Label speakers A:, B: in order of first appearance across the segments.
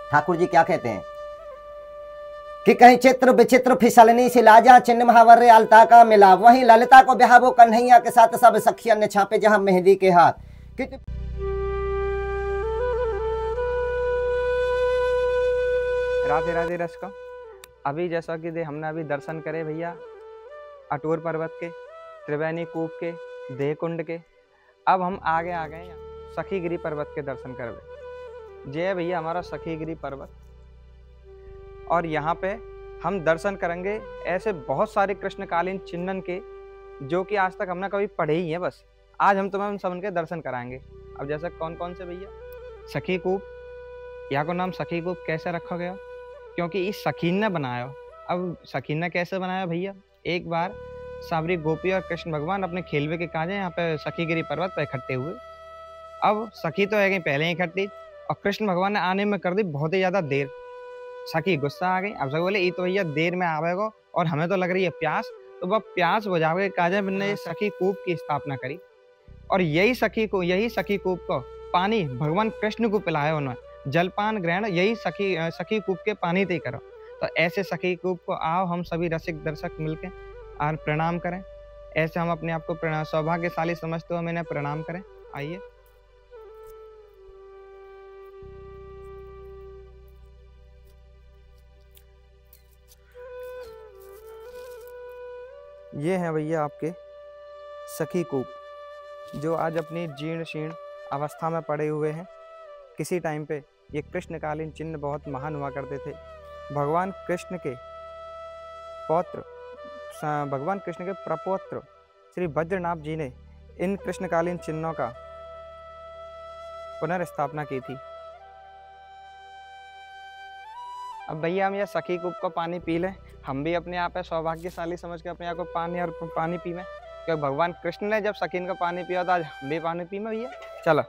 A: ठाकुर जी क्या कहते हैं कि कहीं चित्र विचित्र फिसलनी से लाजा चिन्ह महावर अलता का मिला, वहीं ललिता को ब्याह वो कन्हैया के साथ सब सखियन ने छापे जहां मेहंदी के हाथ।
B: राधे राधे रसिका, अभी जैसा कि हमने अभी दर्शन करे भैया अटूर पर्वत के, त्रिवेणी कूप के, देहकुंड के। अब हम आगे आ गए सखीगिरी पर्वत के दर्शन करवे। जय भैया हमारा सखीगिरी पर्वत, और यहाँ पे हम दर्शन करेंगे ऐसे बहुत सारे कृष्णकालीन चिन्हन के जो कि आज तक हमने कभी पढ़े ही हैं। बस आज हम तुम्हें उन सब के दर्शन कराएंगे। अब जैसे कौन कौन से भैया, सखी कूप, यहाँ को नाम सखी कूप कैसे रखा गया? क्योंकि इस सखीन ने बनाया। अब सखीन ने कैसे बनाया भैया? एक बार सावरी गोपी और कृष्ण भगवान अपने खेलवे के काजे यहाँ पे सखीगिरी पर्वत पर इकट्ठे हुए। अब सखी तो है गई पहले ही इकट्ठी, और कृष्ण भगवान ने आने में कर दी बहुत ही ज्यादा देर। सखी गुस्सा आ गई। अब सब बोले ये तो भैया देर में आवेगा और हमें तो लग रही है प्यास, तो वह प्यास बुझावे के काजे ने सखी कूप की स्थापना करी। और यही सखी कूप को पानी भगवान कृष्ण को पिलाया उन्होंने। जलपान ग्रहण यही सखी कूप के पानी ते करो। तो ऐसे सखी कूप को आओ हम सभी रसिक दर्शक मिलके और प्रणाम करें। ऐसे हम अपने आप को सौभाग्यशाली समझते हो, हम इन्हें प्रणाम करें। आइए। ये हैं भैया आपके सखी कूप, जो आज अपनी जीर्ण शीर्ण अवस्था में पड़े हुए हैं। किसी टाइम पे ये कृष्णकालीन चिन्ह बहुत महान हुआ करते थे। भगवान कृष्ण के प्रपौत्र श्री वज्रनाभ जी ने इन कृष्णकालीन चिन्हों का पुनर्स्थापना की थी। अब भैया हम यह सखी कूप को पानी पी लें। हम भी अपने आप सौभाग्यशाली समझ के अपने आप को पानी पी में, क्योंकि भगवान कृष्ण ने जब सखीन का पानी पिया तो आज हम भी पानी पी में भैया। चलो।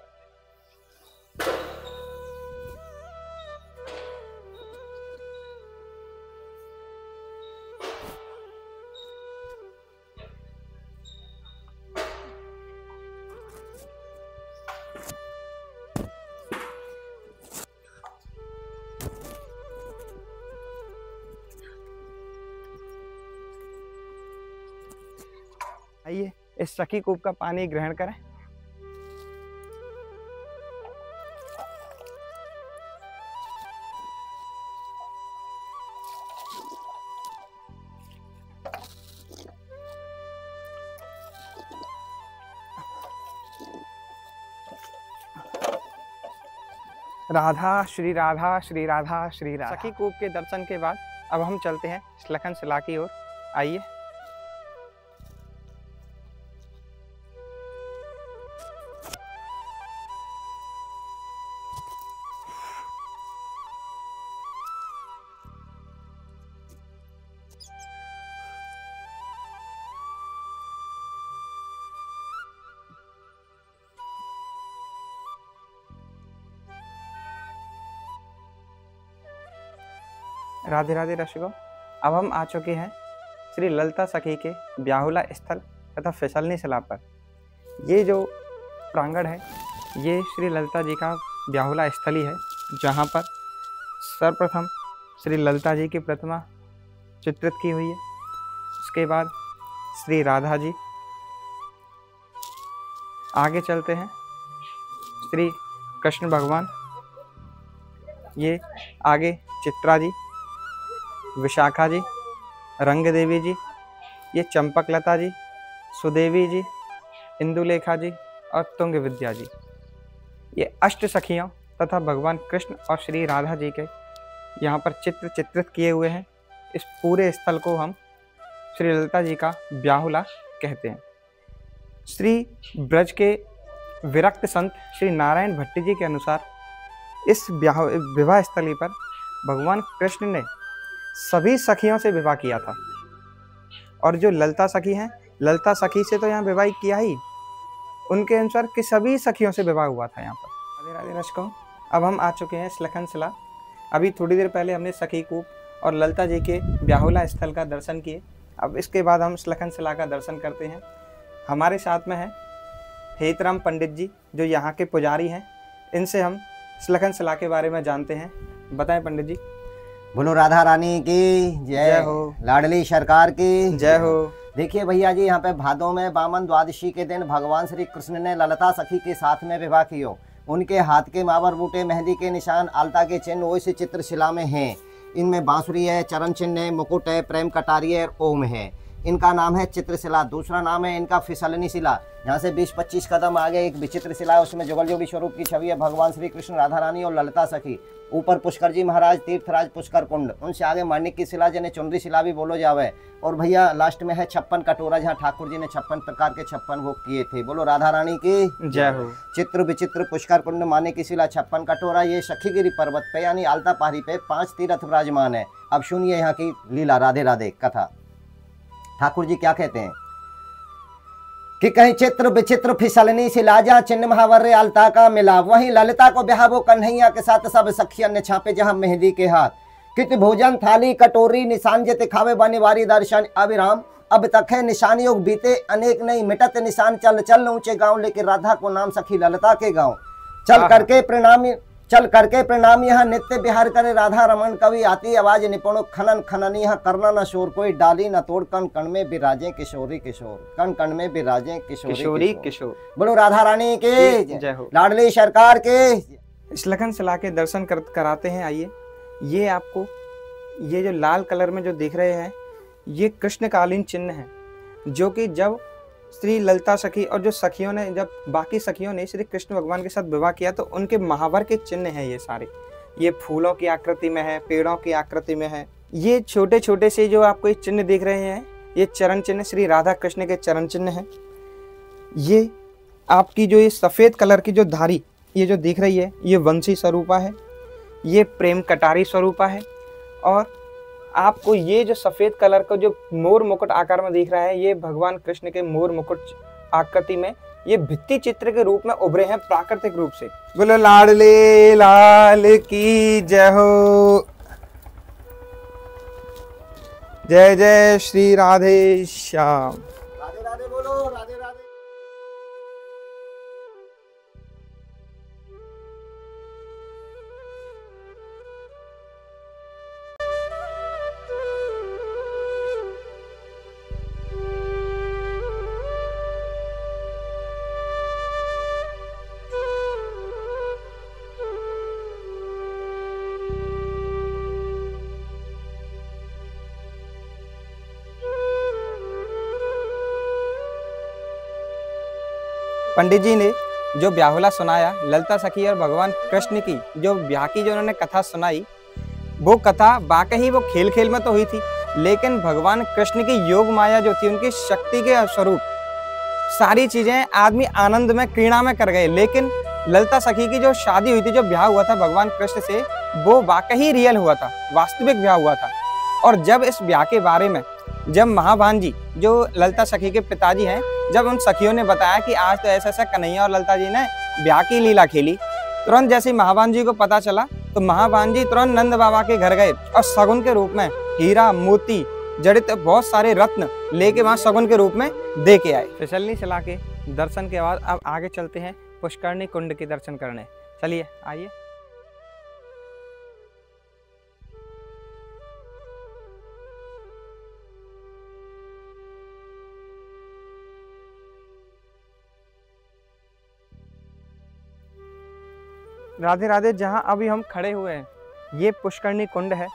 B: आइए इस सखी कूप का पानी ग्रहण करें। राधा श्री राधा श्री राधा श्री राधा। सखी कूप के दर्शन के बाद अब हम चलते हैं श्लखन शिला की ओर। आइए। राधे राधे दर्शकों, अब हम आ चुके हैं श्री ललिता सखी के ब्याहुला स्थल तथा फिसलनी शिला पर। ये जो प्रांगण है ये श्री ललिता जी का ब्याहुला स्थल ही है, जहाँ पर सर्वप्रथम श्री ललिता जी की प्रतिमा चित्रित की हुई है। उसके बाद श्री राधा जी। आगे चलते हैं श्री कृष्ण भगवान, ये आगे चित्रा जी, विशाखा जी, रंग देवी जी, ये चंपकलता जी, सुदेवी जी, इंदुलेखा जी और तुंग विद्या जी। ये अष्ट सखियों तथा भगवान कृष्ण और श्री राधा जी के यहाँ पर चित्रित किए हुए हैं। इस पूरे स्थल को हम श्री ललिता जी का ब्याहुला कहते हैं। श्री ब्रज के विरक्त संत श्री नारायण भट्ट जी के अनुसार इस विवाह स्थली पर भगवान कृष्ण ने सभी सखियों से विवाह किया था। और जो ललिता सखी हैं, ललिता सखी से तो यहाँ विवाह किया ही, उनके अनुसार कि सभी सखियों से विवाह हुआ था यहाँ पर। राधे राधे दर्शकों, अब हम आ चुके हैं श्लखन शिला। अभी थोड़ी देर पहले हमने सखी कूप और ललिता जी के ब्याहुला स्थल का दर्शन किए। अब इसके बाद हम श्लखन शिला का दर्शन करते हैं। हमारे साथ में है हेतराम पंडित जी, जो यहाँ के पुजारी हैं। इनसे हम श्लखन शिला के बारे में जानते हैं। बताएं पंडित जी।
A: बोलो राधा रानी की
B: जय हो।
A: लाडली सरकार की
B: जय हो।
A: देखिए भैया जी, यहाँ पे भादों में बामन द्वादशी के दिन भगवान श्री कृष्ण ने ललता सखी के साथ में विवाह कियो। उनके हाथ के मावर बूटे, मेहंदी के निशान, आलता के चिन्ह वैसे चित्रशिला में हैं। इनमें बांसुरी है, चरण चिन्ह है, मुकुट है, प्रेम कटारी है, ओम है। इनका नाम है चित्रशिला। दूसरा नाम है इनका फिसलनी शिला। यहाँ से 20-25 कदम आगे एक विचित्र शिला है, उसमें जुगलयोगी स्वरूप की छवि है भगवान श्री कृष्ण, राधा रानी और ललिता सखी। ऊपर पुष्कर जी महाराज, तीर्थराज पुष्कर कुंड। उनसे आगे माणिक की शिला, जिन्हें चुनरी शिला भी बोलो जावे। और भैया लास्ट में है 56 कटोरा, जहाँ ठाकुर जी ने 56 प्रकार के 56 भोग किए थे। बोलो राधा रानी की
B: जय हो।
A: चित्र विचित्र पुष्कर कुंड, माणिक की शिला, 56 कटोरा, ये सखीगिरी पर्वत पे यानी आलता पहाड़ी पे 5 तीर्थ विराजमान है। अब सुनिए यहाँ की लीला, राधे राधे कथा। ठाकुर जी क्या कहते हैं कि कहीं चित्र विचित्र फिसलनी शिला, जहाँ चिन्ह महावर आलता का मिला, वहीं ललिता को ब्याह वो कन्हैया के साथ सब सखियन ने छापे जहाँ मेहंदी के हाथ। कित भोजन थाली कटोरी निशान जे खावे बानी वारी दर्शन अविराम। अब तक है निशान योग बीते अनेक नहीं मिटत निशान। चल चल ऊंचे गांव लेके राधा को नाम सखी ललिता के गांव। चल करके प्रणाम यहाँ नित्य बिहार करे राधा रमन। कवि आती आवाज निपुण खनन खननी, यहाँ करना न शोर कोई डाली न तोड़। कण कण में बिराजे किशोरी किशोर, कण कण में बिराजे किशोरी किशोर। बोलो राधा रानी के
B: जय हो।
A: लाडली सरकार के।
B: श्लघन शिला के दर्शन कराते हैं। आइए, ये आपको ये जो लाल कलर में जो दिख रहे हैं, ये कृष्णकालीन चिन्ह है, जो कि जब श्री ललिता सखी और जो सखियों ने, जब बाकी सखियों ने श्री कृष्ण भगवान के साथ विवाह किया तो उनके महावर के चिन्ह हैं ये सारे। ये फूलों की आकृति में है, पेड़ों की आकृति में है। ये छोटे छोटे से जो आपको ये चिन्ह दिख रहे हैं, ये चरण चिन्ह श्री राधा कृष्ण के चरण चिन्ह हैं। ये आपकी जो ये सफ़ेद कलर की जो धारी ये जो दिख रही है, ये वंशी स्वरूपा है, ये प्रेम कटारी स्वरूपा है। और आपको ये जो सफ़ेद कलर का जो मोर मुकुट आकार में दिख रहा है, ये भगवान कृष्ण के मोर मुकुट आकृति में ये भित्ति चित्र के रूप में उभरे हैं प्राकृतिक रूप से। बोलो लाडले लाल की जय हो। जय जय श्री राधे श्याम।
A: राधे राधे बोलो, राधे राधे।
B: पंडित जी ने जो ब्याहुला सुनाया, ललिता सखी और भगवान कृष्ण की जो ब्याह की जो उन्होंने कथा सुनाई, वो कथा वाकई वो खेल खेल में तो हुई थी, लेकिन भगवान कृष्ण की योग माया जो थी, उनकी शक्ति के स्वरूप सारी चीजें आदमी आनंद में क्रीड़ा में कर गए। लेकिन ललिता सखी की जो शादी हुई थी, जो ब्याह हुआ था भगवान कृष्ण से, वो वाकई रियल हुआ था, वास्तविक ब्याह हुआ था। और जब इस ब्याह के बारे में जब महाभान जी जो ललिता सखी के पिताजी हैं, जब उन सखियों ने बताया कि आज तो ऐसा ऐसा कन्हैया और ललिता जी ने ब्याह की लीला खेली, तुरंत जैसे महाभान जी को पता चला तो महाभान जी तुरंत नंद बाबा के घर गए और सगुन के रूप में हीरा मोती जड़ित बहुत सारे रत्न लेके वहां सगुन के रूप में दे के आए। फिसलनी शिला के दर्शन के बाद अब आगे चलते हैं पुष्करणी कुंड के दर्शन करने। चलिए आइए। राधे राधे। जहाँ अभी हम खड़े हुए हैं, ये पुष्करणी कुंड है।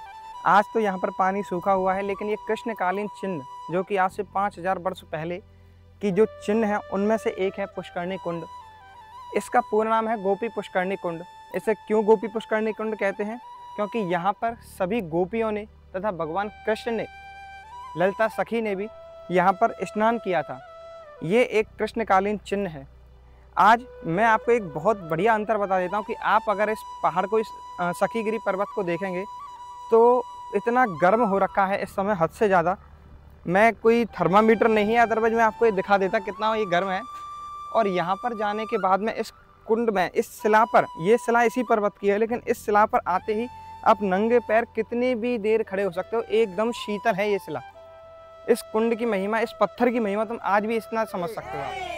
B: आज तो यहाँ पर पानी सूखा हुआ है, लेकिन ये कृष्णकालीन चिन्ह जो कि आज से 5000 वर्ष पहले की जो चिन्ह है, उनमें से एक है पुष्करणी कुंड। इसका पूरा नाम है गोपी पुष्करणी कुंड। इसे क्यों गोपी पुष्करणी कुंड कहते हैं? क्योंकि यहाँ पर सभी गोपियों ने तथा भगवान कृष्ण ने, ललिता सखी ने भी यहाँ पर स्नान किया था। ये एक कृष्णकालीन चिन्ह है। आज मैं आपको एक बहुत बढ़िया अंतर बता देता हूँ कि आप अगर इस पहाड़ को, इस सखीगिरी पर्वत को देखेंगे तो इतना गर्म हो रखा है इस समय, हद से ज़्यादा। मैं कोई थर्मामीटर नहीं है, अदरवाइज मैं आपको ये दिखा देता कितना ये गर्म है। और यहाँ पर जाने के बाद में इस कुंड में, इस शिला पर, ये शिला इसी पर्वत की है, लेकिन इस शिला पर आते ही आप नंगे पैर कितनी भी देर खड़े हो सकते हो, एकदम शीतल है ये शिला। इस कुंड की महिमा, इस पत्थर की महिमा तुम आज भी इतना समझ सकते हो आप।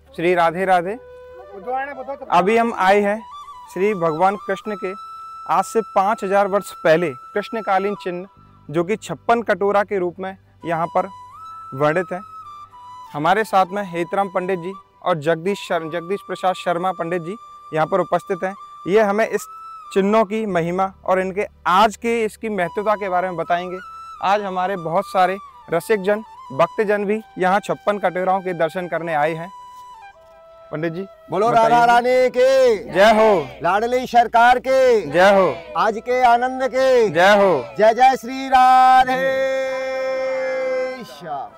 B: श्री राधे राधे। अभी हम आए हैं श्री भगवान कृष्ण के आज से 5000 वर्ष पहले कृष्णकालीन चिन्ह जो कि 56 कटोरा के रूप में यहाँ पर वर्णित है। हमारे साथ में हेतराम पंडित जी और जगदीश प्रसाद शर्मा पंडित जी यहाँ पर उपस्थित हैं। ये हमें इस चिन्हों की महिमा और इनके आज के इसकी महत्वता के बारे में बताएंगे। आज हमारे बहुत सारे रसिकजन भक्तजन भी यहाँ 56 कटोराओं के दर्शन करने आए हैं। पंडित जी
A: बोलो राधा रानी के
B: जय हो,
A: लाडली सरकार के
B: जय हो,
A: आज के आनंद के
B: जय हो।
A: जय जय श्री राधे श्याम।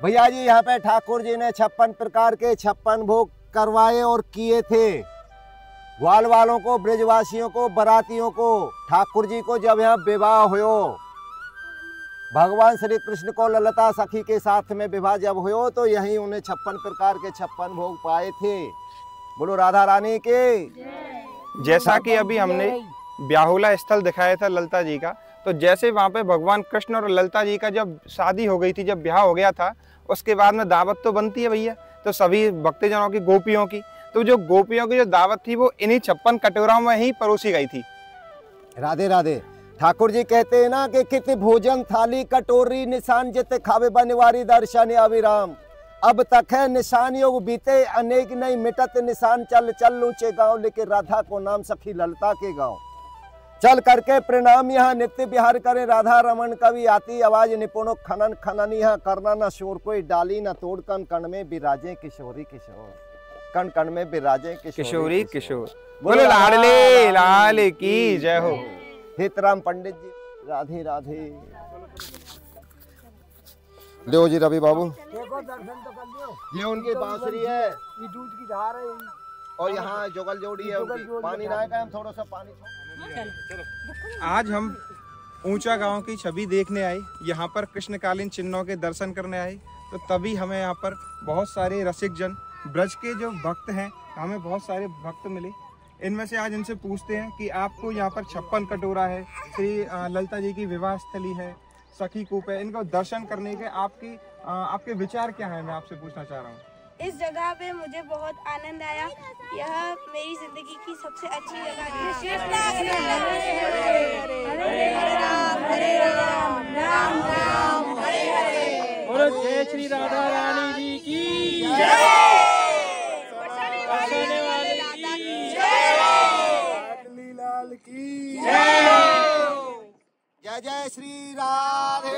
A: भैया जी यहाँ पे ठाकुर जी ने 56 प्रकार के 56 भोग करवाए और किए थे। ग्वाल वालों को, ब्रजवासियों को, बरातियों को। ठाकुर जी को जब यहाँ विवाह हुयो, भगवान श्री कृष्ण को ललिता सखी के साथ में विवाह जब हुयो तो यहीं उन्हें 56 प्रकार के 56 भोग पाए थे। बोलो राधा रानी के।
B: जैसा कि अभी हमने ब्याहुला स्थल दिखाया था ललिता जी का, तो जैसे वहाँ पे भगवान कृष्ण और ललिता जी का जब शादी हो गई थी, जब ब्याह हो गया था, उसके बाद में दावत तो बनती है भैया, तो सभी भक्तजनों की, गोपियों की, तो जो गोपियों की जो दावत थी वो इन्हीं 56 कटोराओं में ही परोसी गई थी।
A: राधे राधे। ठाकुर जी कहते हैं ना कि कित भोजन थाली कटोरी निशान जिते खावे बनवारी दर्शन अविराम। अब तक है निशान योग बीते अनेक नहीं मिटत निशान। चल चल ऊंचे गांव लेके राधा को नाम सखी ललिता के गांव। चल करके प्रणाम यहाँ नित्य विहार करे राधा रमन कवि आती आवाज निपुणो खनन खनन यहाँ करना न शोर कोई डाली न तोड़ कन कण में विराजे किशोरी किशोर। कण कण में विराजे
B: किशोरी किशोर। बोलो लाडले लाल की जय हो।
A: हेतराम पंडित जी राधे राधे। देव जी रवि बाबू ये उनकी बांसुरी है,
C: ये दूध की धार है
A: और यहाँ जोगल जोड़ी है उनकी। पानी ना है, हम थोड़ा सा पानी।
B: आज हम ऊंचा गांव की छवि देखने आए, यहाँ पर कृष्णकालीन चिन्हों के दर्शन करने आए, तो तभी हमें यहाँ पर बहुत सारे रसिकजन ब्रज के जो भक्त हैं, हमें बहुत सारे भक्त मिले। इनमें से आज इनसे पूछते हैं कि आपको यहाँ पर 56 कटोरा है, श्री ललिता जी की विवाह स्थली है, सखी कूप है, इनको दर्शन करने के आपके विचार क्या है, मैं आपसे पूछना चाह रहा हूँ।
D: इस जगह पे मुझे बहुत आनंद आया। यह मेरी जिंदगी की सबसे अच्छी जगह है। हरे राम राम राम हरे हरे।
C: बोलो जय श्री राधा रानी जी की जय। बरसाने वाले की जय। लाडली लाल की जय।
A: जय जय श्री राधे।